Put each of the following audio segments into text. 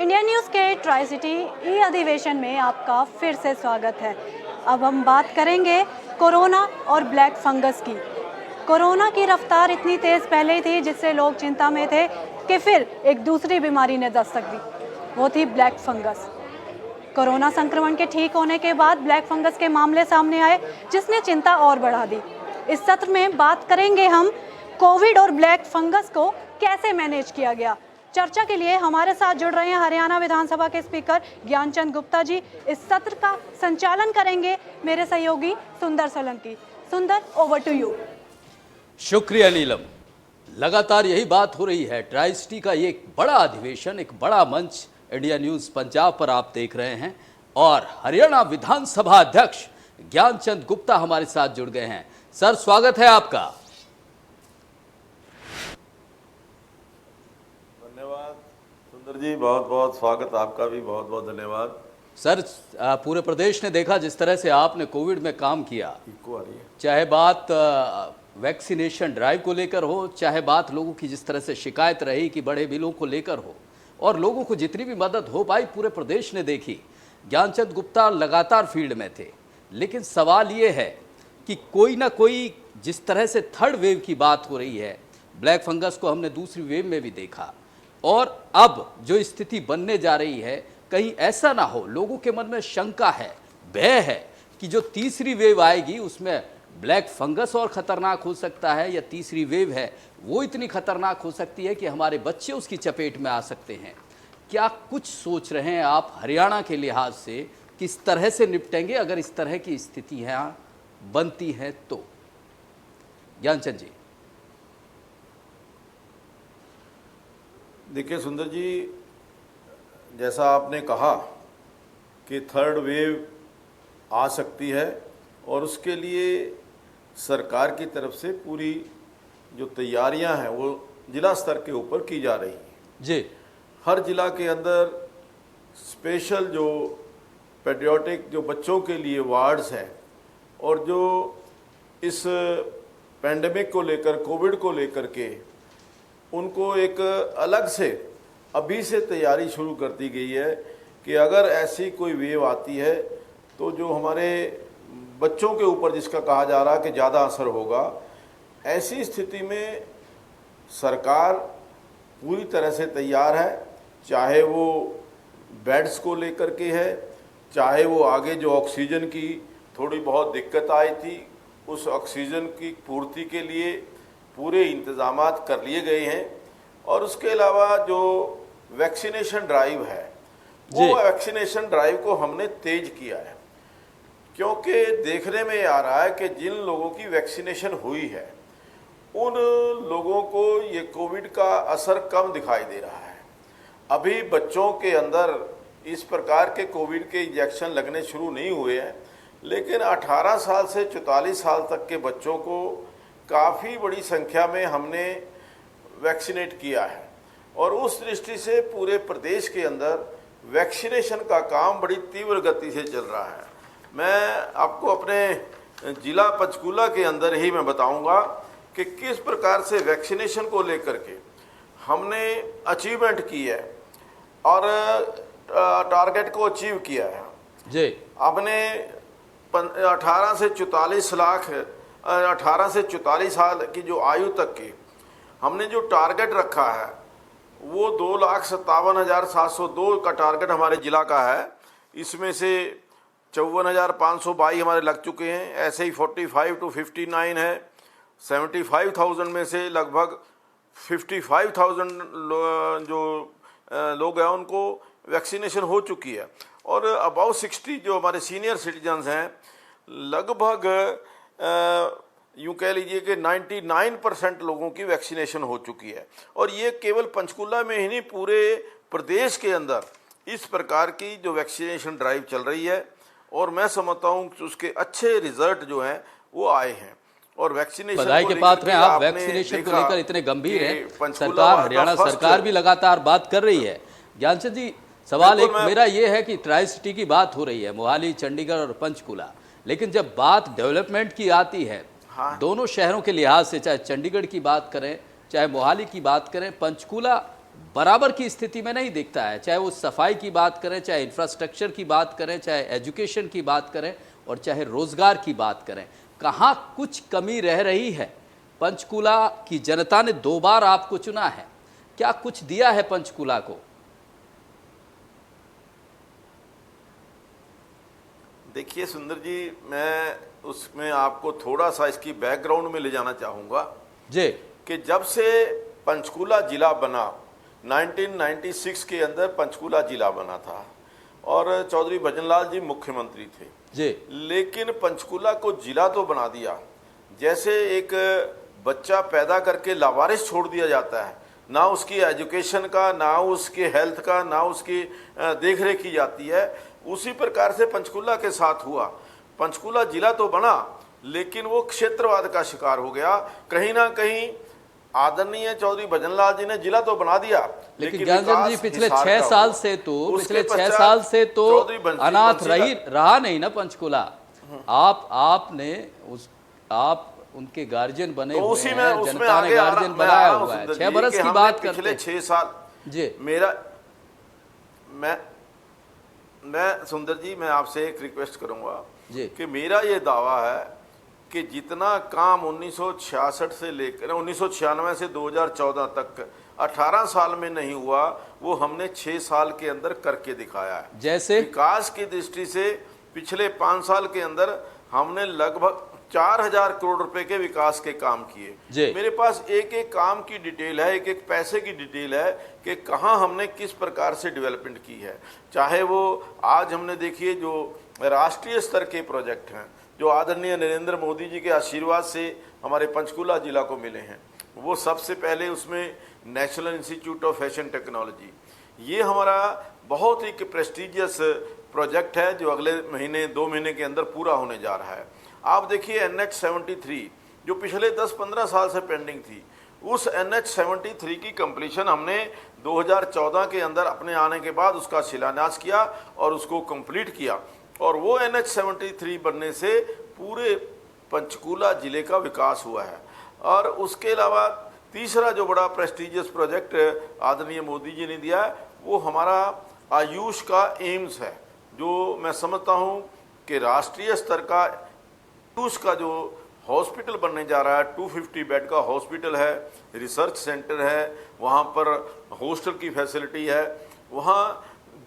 India news के tri city ई अधिवेशन में आपका फिर से स्वागत है। अब हम बात करेंगे कोरोना और ब्लैक फंगस की। कोरोना की रफ्तार इतनी तेज़ पहले ही थी जिससे लोग चिंता में थे कि फिर एक दूसरी बीमारी ने दस्तक दी, वो थी ब्लैक फंगस। कोरोना संक्रमण के ठीक होने के बाद ब्लैक फंगस के मामले सामने आए जिसने चिंता और बढ़ा दी। इस सत्र में बात करेंगे हम कोविड और ब्लैक फंगस को कैसे मैनेज किया गया। चर्चा के लिए हमारे साथ जुड़ रहे हैं हरियाणा विधानसभा के स्पीकर ज्ञानचंद गुप्ता जी। इस सत्र का संचालन करेंगे मेरे सहयोगी सुंदर सोलंकी। सुंदर, ओवर टू यू। शुक्रिया नीलम। लगातार यही बात हो रही है। ट्राई सिटी का ये एक बड़ा अधिवेशन, एक बड़ा मंच इंडिया न्यूज पंजाब पर आप देख रहे हैं और हरियाणा विधानसभा अध्यक्ष ज्ञानचंद गुप्ता हमारे साथ जुड़ गए हैं। सर, स्वागत है आपका। धन्यवाद सुंदर जी, बहुत बहुत स्वागत आपका भी, बहुत बहुत धन्यवाद। सर, पूरे प्रदेश ने देखा जिस तरह से आपने कोविड में काम किया, इको आ रही है। चाहे बात वैक्सीनेशन ड्राइव को लेकर हो, चाहे बात लोगों की जिस तरह से शिकायत रही कि बड़े बिलों को लेकर हो, और लोगों को जितनी भी मदद हो पाई पूरे प्रदेश ने देखी। ज्ञानचंद गुप्ता लगातार फील्ड में थे, लेकिन सवाल ये है कि कोई ना कोई, जिस तरह से थर्ड वेव की बात हो रही है, ब्लैक फंगस को हमने दूसरी वेव में भी देखा, और अब जो स्थिति बनने जा रही है, कहीं ऐसा ना हो, लोगों के मन में शंका है, भय है कि जो तीसरी वेव आएगी उसमें ब्लैक फंगस और खतरनाक हो सकता है, या तीसरी वेव है वो इतनी खतरनाक हो सकती है कि हमारे बच्चे उसकी चपेट में आ सकते हैं। क्या कुछ सोच रहे हैं आप हरियाणा के लिहाज से, किस तरह से निपटेंगे अगर इस तरह की स्थितियां बनती हैं तो? ज्ञानचंद जी। देखिए सुंदर जी, जैसा आपने कहा कि थर्ड वेव आ सकती है और उसके लिए सरकार की तरफ से पूरी जो तैयारियां हैं वो जिला स्तर के ऊपर की जा रही हैं जी। हर जिला के अंदर स्पेशल जो पेडियाट्रिक जो बच्चों के लिए वार्ड्स हैं, और जो इस पेंडेमिक को लेकर, कोविड को लेकर के उनको एक अलग से अभी से तैयारी शुरू कर दी गई है कि अगर ऐसी कोई वेव आती है तो जो हमारे बच्चों के ऊपर, जिसका कहा जा रहा है कि ज़्यादा असर होगा, ऐसी स्थिति में सरकार पूरी तरह से तैयार है। चाहे वो बेड्स को लेकर के है, चाहे वो आगे जो ऑक्सीजन की थोड़ी बहुत दिक्कत आई थी, उस ऑक्सीजन की पूर्ति के लिए पूरे इंतज़ामात कर लिए गए हैं। और उसके अलावा जो वैक्सीनेशन ड्राइव है, वो वैक्सीनेशन ड्राइव को हमने तेज किया है, क्योंकि देखने में आ रहा है कि जिन लोगों की वैक्सीनेशन हुई है उन लोगों को ये कोविड का असर कम दिखाई दे रहा है। अभी बच्चों के अंदर इस प्रकार के कोविड के इंजेक्शन लगने शुरू नहीं हुए हैं, लेकिन 18 साल से 44 साल तक के बच्चों को काफ़ी बड़ी संख्या में हमने वैक्सीनेट किया है। और उस दृष्टि से पूरे प्रदेश के अंदर वैक्सीनेशन का काम बड़ी तीव्र गति से चल रहा है। मैं आपको अपने जिला पंचकूला के अंदर ही मैं बताऊंगा कि किस प्रकार से वैक्सीनेशन को लेकर के हमने अचीवमेंट की है और टारगेट को अचीव किया है जी। आपने 18 से 44 लाख 18 से 44 साल की जो आयु तक की हमने जो टारगेट रखा है वो 2,57,702 का टारगेट हमारे जिला का है। इसमें से 54,522 हमारे लग चुके हैं। ऐसे ही 45 to 59 है। 75,000 में से लगभग 55,000 जो लोग हैं उनको वैक्सीनेशन हो चुकी है। और अबाउ 60 जो हमारे सीनियर सिटीजन्स हैं, लगभग यूँ कह लीजिए कि 99% लोगों की वैक्सीनेशन हो चुकी है। और ये केवल पंचकुला में ही नहीं, पूरे प्रदेश के अंदर इस प्रकार की जो वैक्सीनेशन ड्राइव चल रही है, और मैं समझता हूँ कि उसके अच्छे रिजल्ट जो हैं वो आए हैं। और वैक्सीनेशन बधाई के पात्र हैं आप। वैक्सीनेशन को लेकर इतने गंभीर हैं। सरकार, हरियाणा सरकार भी लगातार बात कर रही है। ज्ञानचंद जी, सवाल एक मेरा ये है कि ट्राई सिटी की बात हो रही है, मोहाली, चंडीगढ़ और पंचकुला, लेकिन जब बात डेवलपमेंट की आती है, दोनों शहरों के लिहाज से, चाहे चंडीगढ़ की बात करें, चाहे मोहाली की बात करें, पंचकूला बराबर की स्थिति में नहीं दिखता है, चाहे वो सफाई की बात करें, चाहे इंफ्रास्ट्रक्चर की बात करें, चाहे एजुकेशन की बात करें और चाहे रोजगार की बात करें। कहाँ कुछ कमी रह रही है? पंचकूला की जनता ने 2 बार आपको चुना है, क्या कुछ दिया है पंचकूला को? देखिए सुंदर जी, मैं उसमें आपको थोड़ा सा इसकी बैकग्राउंड में ले जाना चाहूँगा जी। कि जब से पंचकूला जिला बना, 1996 के अंदर पंचकूला जिला बना था और चौधरी भजनलाल जी मुख्यमंत्री थे जी। लेकिन पंचकूला को जिला तो बना दिया, जैसे एक बच्चा पैदा करके लावारिस छोड़ दिया जाता है, ना उसकी एजुकेशन का, ना उसके हेल्थ का, ना उसकी देख रेख की जाती है, उसी प्रकार से पंचकूला के साथ हुआ। पंचकूला जिला तो बना लेकिन वो क्षेत्रवाद का शिकार हो गया। कहीं ना कहीं आदरणीय चौधरी भजनलाल जी ने जिला तो बना दिया, लेकिन ज्ञानचंद जी पिछले 6 साल से तो अनाथ रहा नहीं ना पंचकूला। आप उनके गार्जियन बने तो हुए हैं, जनता ने गार्जियन बनाया हुआ है। 6 बरस की बात करते हैं। पिछले 6 साल जी। मैं सुंदर जी, मैं आपसे एक रिक्वेस्ट करूंगा जी कि मेरा ये दावा है कि जितना काम 1966 से लेकर 1996 से 2014 तक 18 साल में नहीं हुआ, वो हमने 6 साल के अंदर करके दिखाया है। जैसे विकास की दृष्टि से पिछले 5 साल के अंदर हमने लगभग 4000 करोड़ रुपए के विकास के काम किए। मेरे पास एक एक काम की डिटेल है, एक एक पैसे की डिटेल है कि कहाँ हमने किस प्रकार से डेवलपमेंट की है। चाहे वो आज हमने देखिए जो राष्ट्रीय स्तर के प्रोजेक्ट हैं, जो आदरणीय नरेंद्र मोदी जी के आशीर्वाद से हमारे पंचकूला जिला को मिले हैं, वो सबसे पहले उसमें national institute of fashion technology, ये हमारा बहुत ही प्रेस्टिजियस प्रोजेक्ट है जो अगले महीने 2 महीने के अंदर पूरा होने जा रहा है। आप देखिए NH-73 जो पिछले 10-15 साल से पेंडिंग थी, उस NH-73 की कंप्लीशन हमने 2014 के अंदर अपने आने के बाद उसका शिलान्यास किया और उसको कंप्लीट किया, और वो NH-73 बनने से पूरे पंचकूला जिले का विकास हुआ है। और उसके अलावा तीसरा जो बड़ा प्रेस्टिजियस प्रोजेक्ट आदरणीय मोदी जी ने दिया है, वो हमारा आयुष का एम्स है, जो मैं समझता हूँ कि राष्ट्रीय स्तर का आयुष का जो हॉस्पिटल बनने जा रहा है, 250 बेड का हॉस्पिटल है, रिसर्च सेंटर है, वहाँ पर हॉस्टल की फैसिलिटी है, वहाँ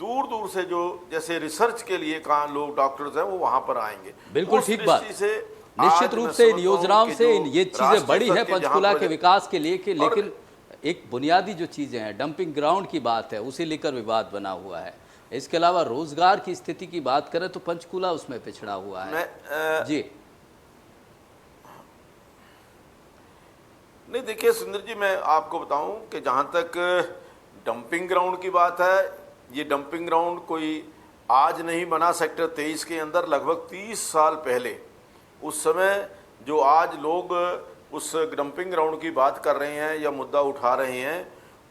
दूर दूर से जो जैसे रिसर्च के लिए कहाँ लोग डॉक्टर्स हैं वो वहाँ पर आएंगे। बिल्कुल ठीक बात। निश्चित रूप से इन योजनाओं से ये चीजें बड़ी है पंचकूला के विकास के लिए कि, लेकिन एक बुनियादी जो चीजें हैं, डंपिंग ग्राउंड की बात है, उसे लेकर विवाद बना हुआ है। इसके अलावा रोजगार की स्थिति की बात करें तो पंचकूला उसमें पिछड़ा हुआ है। जी नहीं, देखिए सुंदर जी, मैं आपको बताऊं कि जहां तक डंपिंग ग्राउंड की बात है, ये डंपिंग ग्राउंड कोई आज नहीं बना। सेक्टर 23 के अंदर लगभग 30 साल पहले, उस समय जो आज लोग उस डंपिंग ग्राउंड की बात कर रहे हैं या मुद्दा उठा रहे हैं,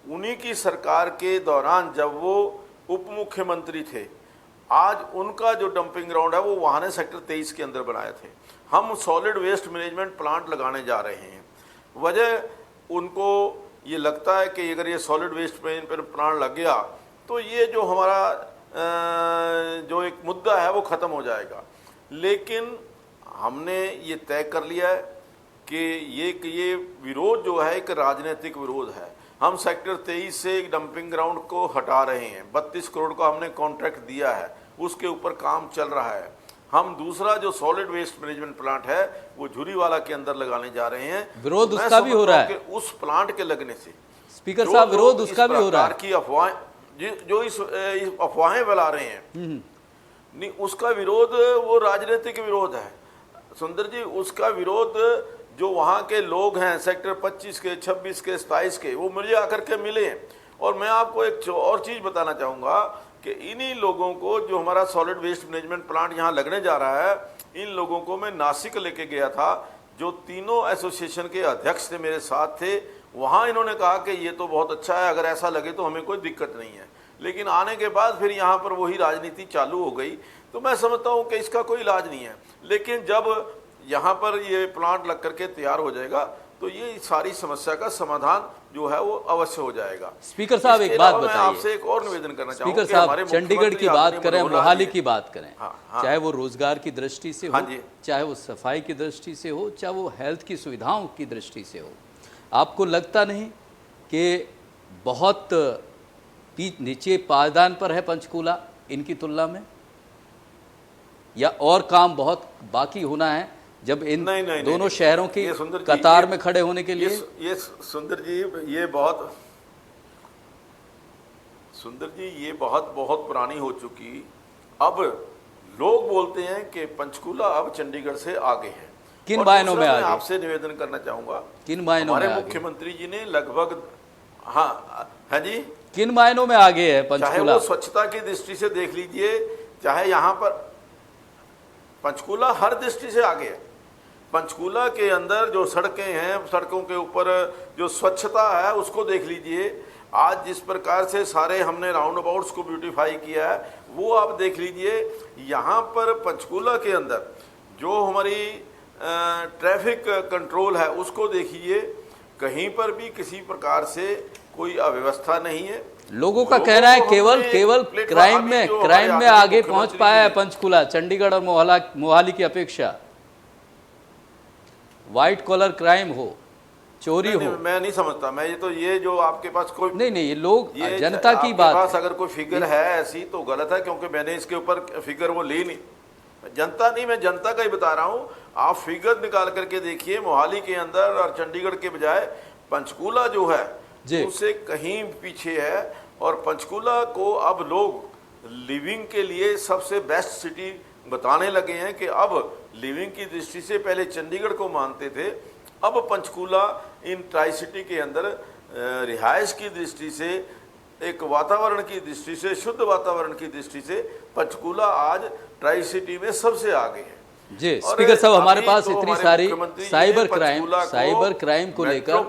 उन्हीं की सरकार के दौरान जब वो उप मुख्यमंत्री थे, आज उनका जो डंपिंग ग्राउंड है वो वहाँ ने सेक्टर 23 के अंदर बनाए थे। हम सॉलिड वेस्ट मैनेजमेंट प्लांट लगाने जा रहे हैं। वजह उनको ये लगता है कि अगर ये सॉलिड वेस्ट मैनेजमेंट प्लांट लग गया तो ये जो हमारा जो एक मुद्दा है वो ख़त्म हो जाएगा। लेकिन हमने ये तय कर लिया है कि ये विरोध जो है एक राजनीतिक विरोध है। हम सेक्टर 23 से एक डंपिंग ग्राउंड को हटा रहे हैं। 32 करोड़ का हमने कॉन्ट्रैक्ट दिया है, उसके ऊपर काम चल रहा है। हम दूसरा जो सॉलिड वेस्ट मैनेजमेंट प्लांट है वो झुरीवाला के अंदर लगाने जा रहे हैं। विरोध उसका भी हो रहा है। उस प्लांट के लगने से स्पीकर साहब विरोध उसका भी हो रहा है। की अफवाहें जो इस अफवाहें फैला रहे हैं, नहीं, उसका विरोध वो राजनीतिक विरोध है सुंदर जी। उसका विरोध जो वहाँ के लोग हैं सेक्टर 25 के, 26 के, 27 के, वो मुझे आकर के मिले। और मैं आपको एक और चीज़ बताना चाहूँगा कि इन्हीं लोगों को, जो हमारा सॉलिड वेस्ट मैनेजमेंट प्लांट यहाँ लगने जा रहा है, इन लोगों को मैं नासिक लेके गया था, जो तीनों एसोसिएशन के अध्यक्ष थे मेरे साथ थे। वहाँ इन्होंने कहा कि ये तो बहुत अच्छा है, अगर ऐसा लगे तो हमें कोई दिक्कत नहीं है। लेकिन आने के बाद फिर यहाँ पर वही राजनीति चालू हो गई। तो मैं समझता हूँ कि इसका कोई इलाज नहीं है। लेकिन जब यहाँ पर ये प्लांट लग करके तैयार हो जाएगा तो ये सारी समस्या का समाधान जो है वो अवश्य हो जाएगा। स्पीकर साहब इसके एक बात अलावा मैं बताइए, आपसे एक और निवेदन करना चाहूंगा स्पीकर कि हमारे साहब चंडीगढ़ की मुख्यमंत्री बात आदरणीय करें, मनोहर लाल मोहाली जी- की बात करें, हाँ। चाहे वो रोजगार की दृष्टि से हो, हाँ जी। चाहे वो सफाई की दृष्टि से हो, चाहे वो हेल्थ की सुविधाओं की दृष्टि से हो, आपको लगता नहीं कि बहुत नीचे पायदान पर है पंचकूला इनकी तुलना में, या और काम बहुत बाकी होना है जब इन नहीं, दोनों शहरों की ये सुंदर जी, कतार ये- में खड़े होने के लिए? ये सुंदर जी, ये बहुत सुंदर जी, ये बहुत बहुत पुरानी हो चुकी। अब लोग बोलते हैं कि पंचकूला अब चंडीगढ़ से आगे है। किन और मायनों दूसरा में मैं आगे? आपसे निवेदन करना चाहूंगा, किन मायनों में हमारे आगे? मुख्यमंत्री जी ने लगभग, हाँ है जी, किन मायनों में आगे है चाहे पंचकूला? वो स्वच्छता की दृष्टि से देख लीजिए, चाहे यहाँ पर पंचकूला हर दृष्टि से आगे है। पंचकूला के अंदर जो सड़कें हैं, सड़कों के ऊपर जो स्वच्छता है उसको देख लीजिए। आज जिस प्रकार से सारे हमने राउंड अबाउट्स को ब्यूटीफाई किया है वो आप देख लीजिए। यहाँ पर पंचकूला के अंदर जो हमारी ट्रैफिक कंट्रोल है उसको देखिए, कहीं पर भी किसी प्रकार से कोई अव्यवस्था नहीं है। लोगों का लोगों कहना है को केवल हमने केवल प्लेटफॉर्म क्राइम अभी में जो क्राइम हमारे में आदरणीय आगे पहुंच मुख्यमंत्री पाया है जी ने- पंचकूला चंडीगढ़ और मोहाली की अपेक्षा। व्हाइट कॉलर क्राइम हो, चोरी नहीं, हो, मैं नहीं समझता। मैं ये जो आपके पास कोई नहीं ये लोग ये जनता की आपके बात पास है। अगर कोई फिगर है ऐसी तो गलत है, क्योंकि मैंने इसके ऊपर फिगर वो ली नहीं। जनता नहीं, मैं जनता का ही बता रहा हूँ। आप फिगर निकाल करके देखिए, मोहाली के अंदर और चंडीगढ़ के बजाय पंचकूला जो है जी। उससे कहीं पीछे है। और पंचकूला को अब लोग लिविंग के लिए सबसे बेस्ट सिटी बताने लगे हैं कि अब लिविंग की दृष्टि से पहले चंडीगढ़ को मानते थे, अब पंचकूला इन ट्राई सिटी के अंदर रिहाइश की दृष्टि से, एक वातावरण की दृष्टि से, शुद्ध वातावरण की दृष्टि से पंचकूला आज ट्राई सिटी में सबसे आगे है। जी और स्पीकर साहब, हमारे अभी पास तो इतनी हमारे सारी मुख्यमंत्री जी साइबर ने पंचकूला क्राइम को लेकर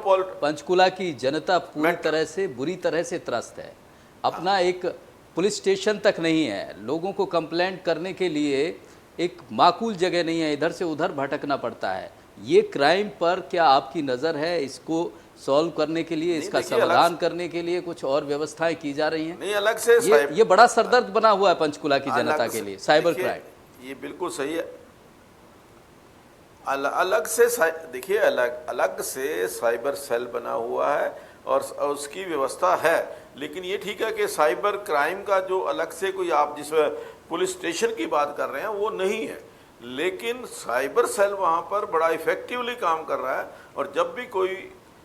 पंचकूला की जनता पूरी तरह से बुरी तरह से त्रस्त है। अपना एक पुलिस स्टेशन तक नहीं है, लोगों को कंप्लेंट करने के लिए एक माकूल जगह नहीं है, इधर से उधर भटकना पड़ता है। ये क्राइम पर क्या आपकी नज़र है? इसको सॉल्व करने के लिए, इसका देखिए, समाधान करने के लिए कुछ और व्यवस्थाएं की जा रही हैं? नहीं, अलग से ये बड़ा सरदर्द बना हुआ है पंचकूला की जनता अलग के से- लिए, साइबर देखिए, क्राइम। ये बिल्कुल सही है। अलग से देखिए, अलग से साइबर सेल बना हुआ है और उसकी व्यवस्था है। लेकिन ये ठीक है कि साइबर क्राइम का जो अलग से कोई आप जिस पुलिस स्टेशन की बात कर रहे हैं वो नहीं है, लेकिन साइबर सेल वहाँ पर बड़ा इफेक्टिवली काम कर रहा है। और जब भी कोई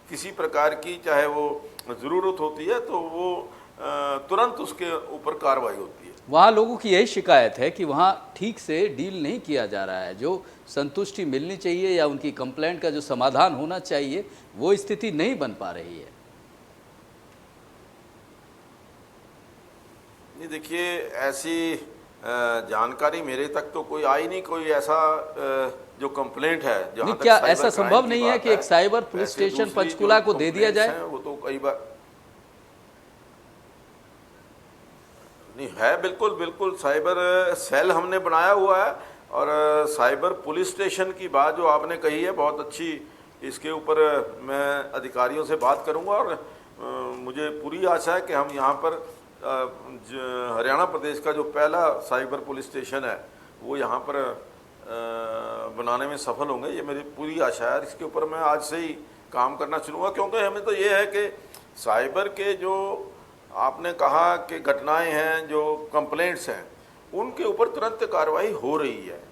किसी प्रकार की चाहे वो ज़रूरत होती है तो वो तुरंत उसके ऊपर कार्रवाई होती है। वहाँ लोगों की यही शिकायत है कि वहाँ ठीक से डील नहीं किया जा रहा है, जो संतुष्टि मिलनी चाहिए या उनकी कंप्लेंट का जो समाधान होना चाहिए वो स्थिति नहीं बन पा रही है। नहीं, देखिए, ऐसी जानकारी मेरे तक तो कोई आई नहीं, कोई ऐसा जो कंप्लेंट है नहीं, जहाँ तक क्या साइबर ऐसा क्राइम संभव की नहीं बात है कि एक साइबर पुलिस ऐसे स्टेशन दूसरी पंचकूला जो को दे दिया complaints जाए? हैं, वो तो कई बार नहीं है। बिल्कुल बिल्कुल साइबर सेल हमने बनाया हुआ है। और साइबर पुलिस स्टेशन की बात जो आपने कही है बहुत अच्छी, इसके ऊपर मैं अधिकारियों से बात करूंगा। और मुझे पूरी आशा है कि हम यहाँ पर हरियाणा प्रदेश का जो पहला साइबर पुलिस स्टेशन है वो यहाँ पर बनाने में सफल होंगे, ये मेरी पूरी आशा है। इसके ऊपर मैं आज से ही काम करना चुनूँगा, क्योंकि हमें तो ये है कि साइबर के जो आपने कहा कि घटनाएं हैं, जो कंप्लेंट्स हैं, उनके ऊपर तुरंत कार्रवाई हो रही है।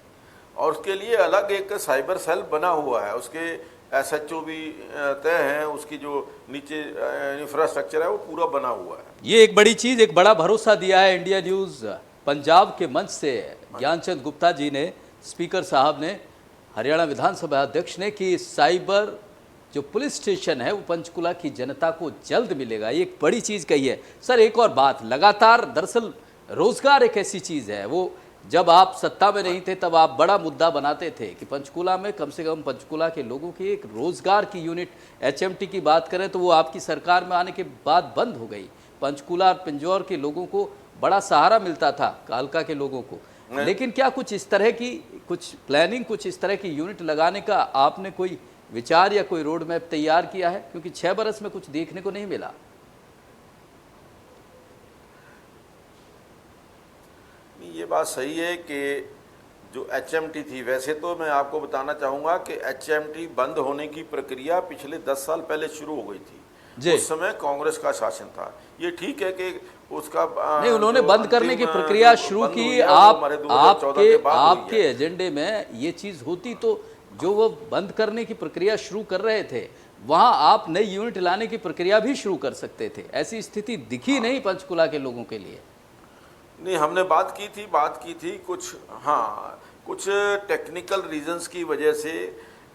और उसके लिए अलग एक साइबर सेल बना हुआ है, उसके SHO भी तय हैं, उसकी जो नीचे इंफ्रास्ट्रक्चर है वो पूरा बना हुआ है। ये एक बड़ी चीज़, एक बड़ा भरोसा दिया है इंडिया न्यूज़ पंजाब के मंच से ज्ञानचंद गुप्ता जी ने, स्पीकर साहब ने, हरियाणा विधानसभा अध्यक्ष ने, कि साइबर जो पुलिस स्टेशन है वो पंचकूला की जनता को जल्द मिलेगा। ये एक बड़ी चीज़ कही है। सर एक और बात, लगातार दरअसल रोजगार एक ऐसी चीज़ है, वो जब आप सत्ता में नहीं थे तब आप बड़ा मुद्दा बनाते थे कि पंचकूला में कम से कम पंचकूला के लोगों की एक रोजगार की यूनिट, HMT की बात करें तो वो आपकी सरकार में आने के बाद बंद हो गई। पंचकूला और पिंजौर के लोगों को बड़ा सहारा मिलता था, कालका के लोगों को। लेकिन क्या कुछ इस तरह की कुछ प्लानिंग, कुछ इस तरह की यूनिट लगाने का आपने कोई विचार या कोई रोड मैप तैयार किया है? क्योंकि 6 बरस में कुछ देखने को नहीं मिला। ये बात सही है कि जो HMT थी, वैसे तो मैं आपको बताना चाहूँगा कि HMT बंद होने की प्रक्रिया पिछले 10 साल पहले शुरू हो गई जी। थी। उस समय कांग्रेस का शासन था। ये ठीक है कि उसका नहीं, उन्होंने जो बंद करने की अंतिम प्रक्रिया जो शुरू बंद की। हुई है, वो हमारे 2014 के बाद हुई आपके है। एजेंडे में ये चीज होती तो जो वो बंद करने की प्रक्रिया शुरू कर रहे थे, वहां आप नई यूनिट लाने की प्रक्रिया भी शुरू कर सकते थे। ऐसी स्थिति दिखी नहीं पंचकुला के लोगों के लिए। नहीं, हमने बात की थी कुछ, हाँ, कुछ टेक्निकल रीजंस की वजह से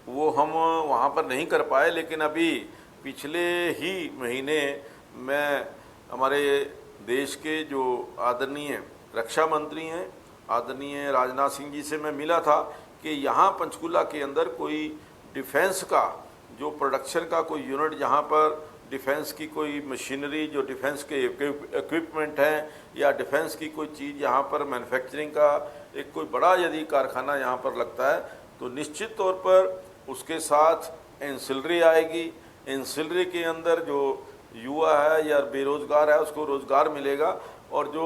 वो हम वहाँ पर नहीं कर पाए। लेकिन अभी पिछले ही महीने मैं हमारे देश के जो आदरणीय रक्षा मंत्री हैं, आदरणीय राजनाथ सिंह जी से मैं मिला था कि यहाँ पंचकुला के अंदर कोई डिफेंस का जो प्रोडक्शन का कोई यूनिट, जहाँ पर डिफेंस की कोई मशीनरी, जो डिफेंस के इक्विपमेंट हैं, या डिफेंस की कोई चीज़ यहाँ पर मैन्युफैक्चरिंग का एक कोई बड़ा यदि कारखाना यहाँ पर लगता है, तो निश्चित तौर पर उसके साथ एंसिलरी आएगी। एंसिलरी के अंदर जो युवा है या बेरोजगार है उसको रोज़गार मिलेगा, और जो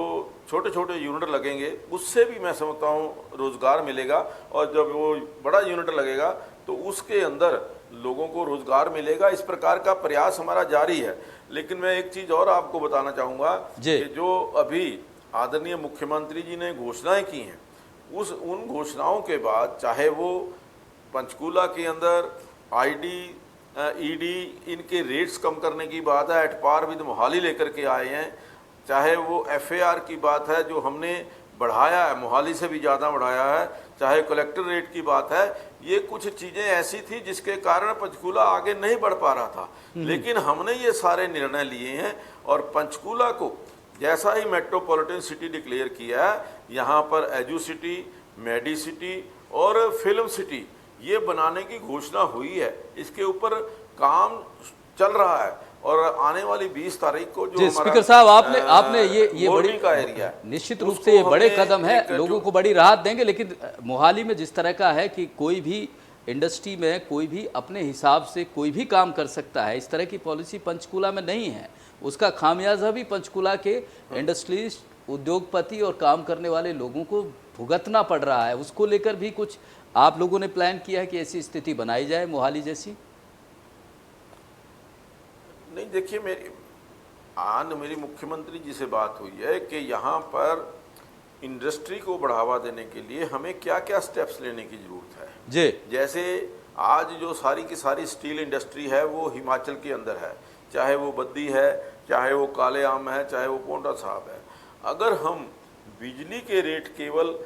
छोटे छोटे यूनिट लगेंगे उससे भी मैं समझता हूँ रोज़गार मिलेगा। और जब वो बड़ा यूनिट लगेगा तो उसके अंदर लोगों को रोज़गार मिलेगा। इस प्रकार का प्रयास हमारा जारी है। लेकिन मैं एक चीज़ और आपको बताना चाहूँगा कि जो अभी आदरणीय मुख्यमंत्री जी ने घोषणाएं की हैं, उन घोषणाओं के बाद, चाहे वो पंचकूला के अंदर ID, ED इनके रेट्स कम करने की बात है, एट पार विद मोहाली लेकर के आए हैं, चाहे वो FAR की बात है जो हमने बढ़ाया है, मोहाली से भी ज़्यादा बढ़ाया है, चाहे कलेक्टर रेट की बात है, ये कुछ चीज़ें ऐसी थी जिसके कारण पंचकूला आगे नहीं बढ़ पा रहा था। लेकिन हमने ये सारे निर्णय लिए हैं और पंचकूला को जैसा ही मेट्रोपॉलिटन सिटी डिक्लेयर किया है, यहाँ पर एजू सिटी, मेडी सिटी और फिल्म सिटी ये बनाने की घोषणा हुई है। इसके ऊपर काम चल रहा है और आने वाली 20 तारीख को जो स्पीकर साहब आपने ये बड़ी का एरिया, निश्चित रूप से ये बड़े कदम है, लोगों को बड़ी राहत देंगे। लेकिन मोहाली में जिस तरह का है कि कोई भी इंडस्ट्री में कोई भी अपने हिसाब से कोई भी काम कर सकता है, इस तरह की पॉलिसी पंचकूला में नहीं है। उसका खामियाजा भी पंचकूला के इंडस्ट्रीज, उद्योगपति और काम करने वाले लोगों को भुगतना पड़ रहा है। उसको लेकर भी कुछ आप लोगों ने प्लान किया है कि ऐसी स्थिति बनाई जाए मोहाली जैसी? नहीं, देखिए, मेरी मुख्यमंत्री जी से बात हुई है कि यहाँ पर इंडस्ट्री को बढ़ावा देने के लिए हमें क्या क्या स्टेप्स लेने की ज़रूरत है जी। जैसे आज जो सारी की सारी स्टील इंडस्ट्री है वो हिमाचल के अंदर है, चाहे वो बद्दी है, चाहे वो काले आम है, चाहे वो पोंटा साहब है। अगर हम बिजली के रेट केवल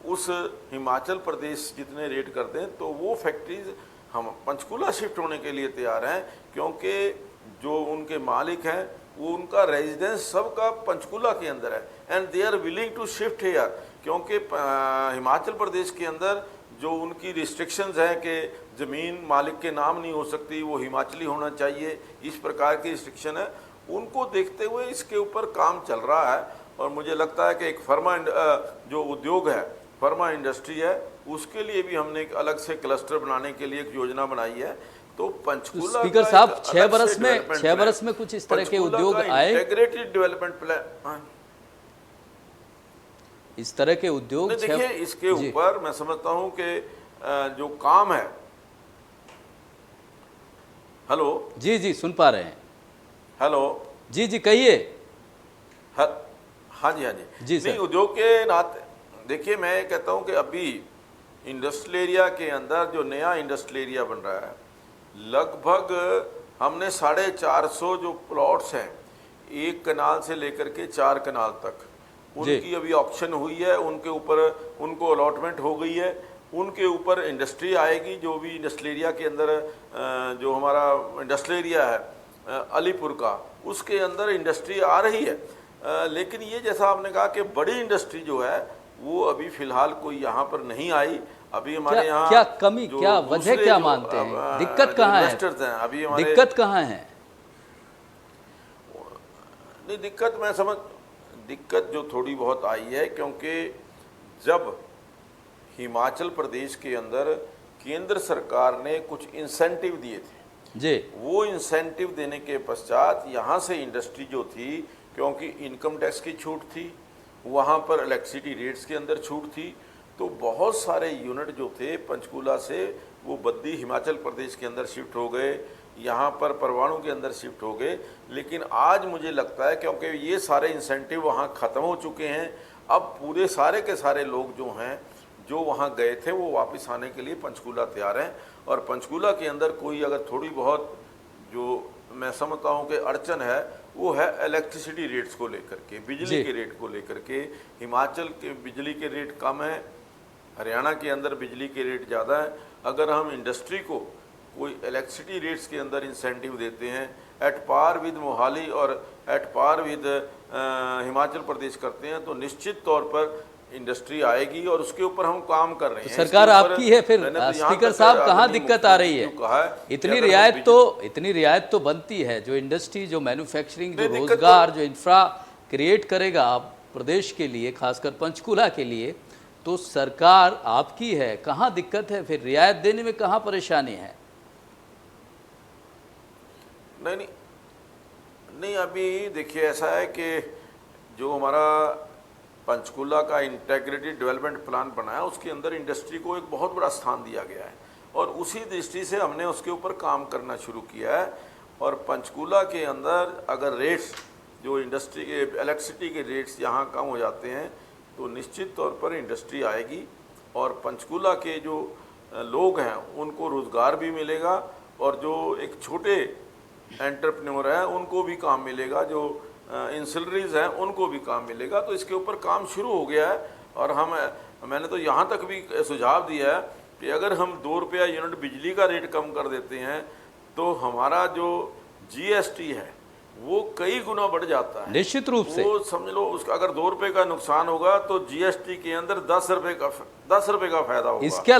उस हिमाचल प्रदेश जितने रेट करते हैं तो वो फैक्ट्रीज हम पंचकूला शिफ्ट होने के लिए तैयार हैं, क्योंकि जो उनके मालिक हैं वो उनका रेजिडेंस सबका पंचकूला के अंदर है and they are willing to shift here. क्योंकि हिमाचल प्रदेश के अंदर जो उनकी रिस्ट्रिक्शंस हैं कि ज़मीन मालिक के नाम नहीं हो सकती, वो हिमाचली होना चाहिए, इस प्रकार की रिस्ट्रिक्शन है, उनको देखते हुए इसके ऊपर काम चल रहा है। और मुझे लगता है कि एक फर्मा जो उद्योग है, फर्मा इंडस्ट्री है, उसके लिए भी हमने एक अलग से क्लस्टर बनाने के लिए एक योजना बनाई है। तो पंचकूला स्पीकर साहब 6 बरस में कुछ इस तरह के उद्योग आए, इंटीग्रेटेड डेवलपमेंट प्लान, इस तरह के उद्योग। देखिए, इसके ऊपर मैं समझता हूं कि जो काम है, हेलो जी जी सुन पा रहे हैं, हेलो जी जी कहिए। हाँ जी जी सर। नहीं, उद्योग के नाते देखिए, मैं कहता हूं कि अभी इंडस्ट्रियल एरिया के अंदर जो नया इंडस्ट्रियल एरिया बन रहा है, लगभग हमने 450 जो प्लॉट्स हैं 1 कनाल से लेकर के 4 कनाल तक, उनकी अभी ऑक्शन हुई है, उनके ऊपर उनको अलॉटमेंट हो गई है, उनके ऊपर इंडस्ट्री आएगी। जो भी इंडस्ट्रियल एरिया के अंदर जो हमारा इंडस्ट्रियल एरिया है अलीपुर का, उसके अंदर इंडस्ट्री आ रही है। लेकिन ये जैसा आपने कहा कि बड़ी इंडस्ट्री जो है वो अभी फिलहाल कोई यहाँ पर नहीं आई। अभी हमारे यहाँ क्या कमी, क्या वजह क्या मानते हैं, दिक्कत कहाँ है? अभी हमारे दिक्कत कहाँ है? नहीं, दिक्कत जो थोड़ी बहुत आई है, क्योंकि जब हिमाचल प्रदेश के अंदर केंद्र सरकार ने कुछ इंसेंटिव दिए थे। जी, वो इंसेंटिव देने के पश्चात यहाँ से इंडस्ट्री जो थी, क्योंकि इनकम टैक्स की छूट थी, वहाँ पर इलेक्ट्रिसिटी रेट्स के अंदर छूट थी, तो बहुत सारे यूनिट जो थे पंचकूला से वो बद्दी हिमाचल प्रदेश के अंदर शिफ्ट हो गए, यहाँ पर परवाणु के अंदर शिफ्ट हो गए। लेकिन आज मुझे लगता है क्योंकि ये सारे इंसेंटिव वहाँ ख़त्म हो चुके हैं, अब पूरे सारे के सारे लोग जो हैं जो वहाँ गए थे वो वापस आने के लिए पंचकूला तैयार हैं। और पंचकूला के अंदर कोई अगर थोड़ी बहुत जो मैं समझता हूँ कि अड़चन है वो है इलेक्ट्रिसिटी रेट्स को लेकर के, बिजली के रेट को लेकर के। हिमाचल के बिजली के रेट कम है, हरियाणा के अंदर बिजली के रेट ज़्यादा है। अगर हम इंडस्ट्री को कोई इलेक्ट्रिसिटी रेट्स के अंदर इंसेंटिव देते हैं एट पार विद मोहाली और at par with Himachal Pradesh करते हैं, तो निश्चित तौर पर इंडस्ट्री आएगी और उसके ऊपर हम काम कर रहे हैं। सरकार आपकी है, फिर स्पीकर साहब कहाँ दिक्कत आ रही है? इतनी रियायत तो बनती है। जो इंडस्ट्री, जो मैन्युफैक्चरिंग, जो रोजगार, जो इंफ्रा क्रिएट करेगा आप प्रदेश के लिए, खासकर पंचकूला के लिए, तो सरकार आपकी है, कहाँ दिक्कत है? फिर रियायत देने में कहाँ परेशानी है? नहीं, अभी देखिए ऐसा है कि जो हमारा पंचकूला का इंटीग्रेटेड डेवलपमेंट प्लान बना है उसके अंदर इंडस्ट्री को एक बहुत बड़ा स्थान दिया गया है और उसी दृष्टि से हमने उसके ऊपर काम करना शुरू किया है। और पंचकूला के अंदर अगर रेट्स, जो इंडस्ट्री के इलेक्ट्रिसिटी के रेट्स यहाँ कम हो जाते हैं तो निश्चित तौर पर इंडस्ट्री आएगी और पंचकूला के जो लोग हैं उनको रोज़गार भी मिलेगा और जो एक छोटे एंटरप्रेन्योर हैं उनको भी काम मिलेगा, जो इंसलरीज हैं उनको भी काम मिलेगा। तो इसके ऊपर काम शुरू हो गया है और मैंने तो यहाँ तक भी सुझाव दिया है कि अगर हम 2 रुपया यूनिट बिजली का रेट कम कर देते हैं तो हमारा जो जीएसटी है वो कई गुना बढ़ जाता है। निश्चित रूप से वो समझ लो, उसका अगर 2 रुपये का नुकसान होगा तो जीएसटी के अंदर 10 रुपये का फायदा होगा। इसके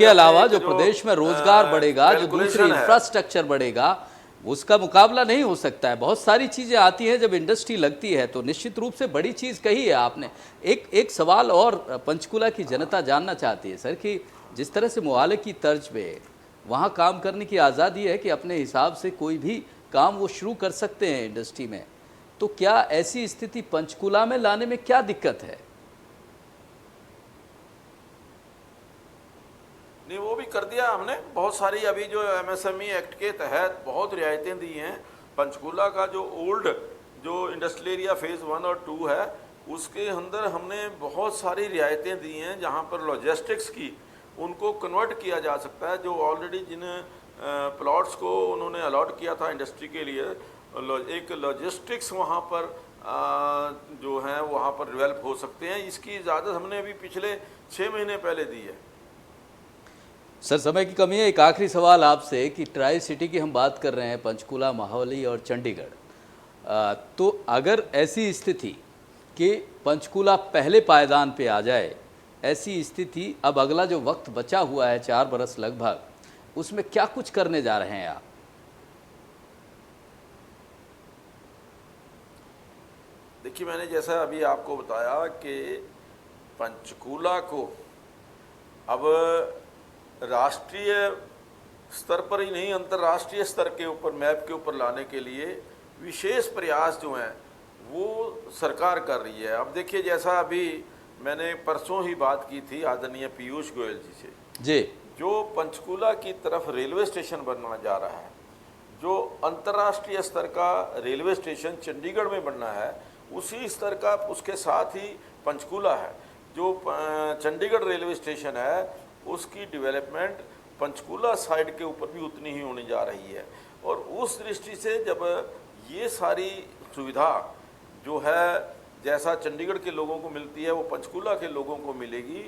अलावा जो प्रदेश में रोजगार बढ़ेगा, जो दूसरी इंफ्रास्ट्रक्चर बढ़ेगा, उसका मुकाबला नहीं हो सकता है। बहुत सारी चीजें आती हैं जब इंडस्ट्री लगती है, तो निश्चित रूप से बड़ी चीज कही है आपने। एक सवाल और पंचकूला की जनता जानना चाहती है सर कि जिस तरह से मोहाली की तर्ज पे वहाँ काम करने की आज़ादी है कि अपने हिसाब से कोई भी काम वो शुरू कर सकते हैं इंडस्ट्री में, तो क्या ऐसी स्थिति पंचकूला में लाने में क्या दिक्कत है? नहीं, वो भी कर दिया हमने बहुत सारी। अभी जो एमएसएमई एक्ट के तहत बहुत रियायतें दी हैं। पंचकूला का जो ओल्ड जो इंडस्ट्रियल एरिया फेज़ 1 और 2 है उसके अंदर हमने बहुत सारी रियायतें दी हैं जहां पर लॉजिस्टिक्स की उनको कन्वर्ट किया जा सकता है। जो ऑलरेडी जिन प्लॉट्स को उन्होंने अलॉट किया था इंडस्ट्री के लिए, एक लॉजिस्टिक्स वहाँ पर जो हैं वहाँ पर डेवलप हो सकते हैं। इसकी इजाज़त हमने अभी पिछले 6 महीने पहले दी है। सर, समय की कमी है, एक आखिरी सवाल आपसे कि ट्राई सिटी की हम बात कर रहे हैं, पंचकूला, मोहाली और चंडीगढ़, तो अगर ऐसी स्थिति कि पंचकूला पहले पायदान पे आ जाए, ऐसी स्थिति, अब अगला जो वक्त बचा हुआ है 4 बरस लगभग, उसमें क्या कुछ करने जा रहे हैं आप? देखिए, मैंने जैसा अभी आपको बताया कि पंचकूला को अब राष्ट्रीय स्तर पर ही नहीं अंतर्राष्ट्रीय स्तर के ऊपर, मैप के ऊपर लाने के लिए विशेष प्रयास जो हैं वो सरकार कर रही है। अब देखिए, जैसा अभी मैंने परसों ही बात की थी आदरणीय पीयूष गोयल जी से, जी, जो पंचकूला की तरफ रेलवे स्टेशन बनना जा रहा है, जो अंतर्राष्ट्रीय स्तर का रेलवे स्टेशन चंडीगढ़ में बनना है, उसी स्तर का उसके साथ ही पंचकूला है। जो चंडीगढ़ रेलवे स्टेशन है उसकी डेवलपमेंट पंचकूला साइड के ऊपर भी उतनी ही होने जा रही है। और उस दृष्टि से जब ये सारी सुविधा जो है जैसा चंडीगढ़ के लोगों को मिलती है वो पंचकूला के लोगों को मिलेगी।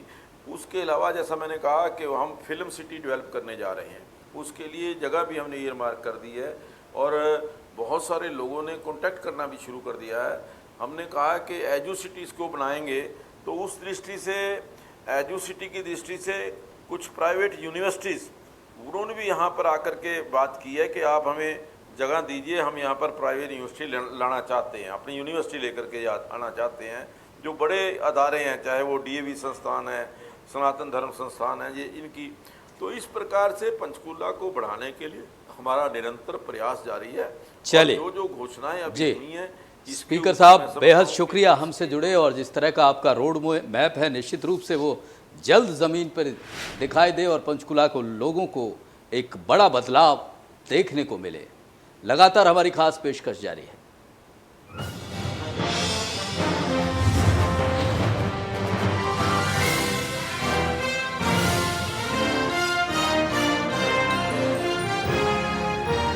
उसके अलावा जैसा मैंने कहा कि हम फिल्म सिटी डेवलप करने जा रहे हैं, उसके लिए जगह भी हमने ईयरमार्क कर दी है और बहुत सारे लोगों ने कॉन्टैक्ट करना भी शुरू कर दिया है। हमने कहा कि एजू सिटीज़ को बनाएंगे तो उस दृष्टि से, एजू सिटी की दृष्टि से कुछ प्राइवेट यूनिवर्सिटीज़, उन्होंने भी यहाँ पर आकर के बात की है कि आप हमें जगह दीजिए, हम यहाँ पर प्राइवेट यूनिवर्सिटी लाना चाहते हैं, अपनी यूनिवर्सिटी लेकर के आना चाहते हैं। जो बड़े अदारे हैं, चाहे वो डीएवी संस्थान है, सनातन धर्म संस्थान हैं ये इनकी। तो इस प्रकार से पंचकूला को बढ़ाने के लिए हमारा निरंतर प्रयास जारी है। चलिए। जो जो घोषणाएं अभी जी। हुई हैं इसके स्पीकर ऊपर साहब मैं समझता बेहद हूं शुक्रिया हमसे जुड़े, और जिस तरह का आपका रोड मैप है निश्चित रूप से वो जल्द ज़मीन पर दिखाई दे और पंचकुला को लोगों को एक बड़ा बदलाव देखने को मिले। लगातार हमारी खास पेशकश जारी है।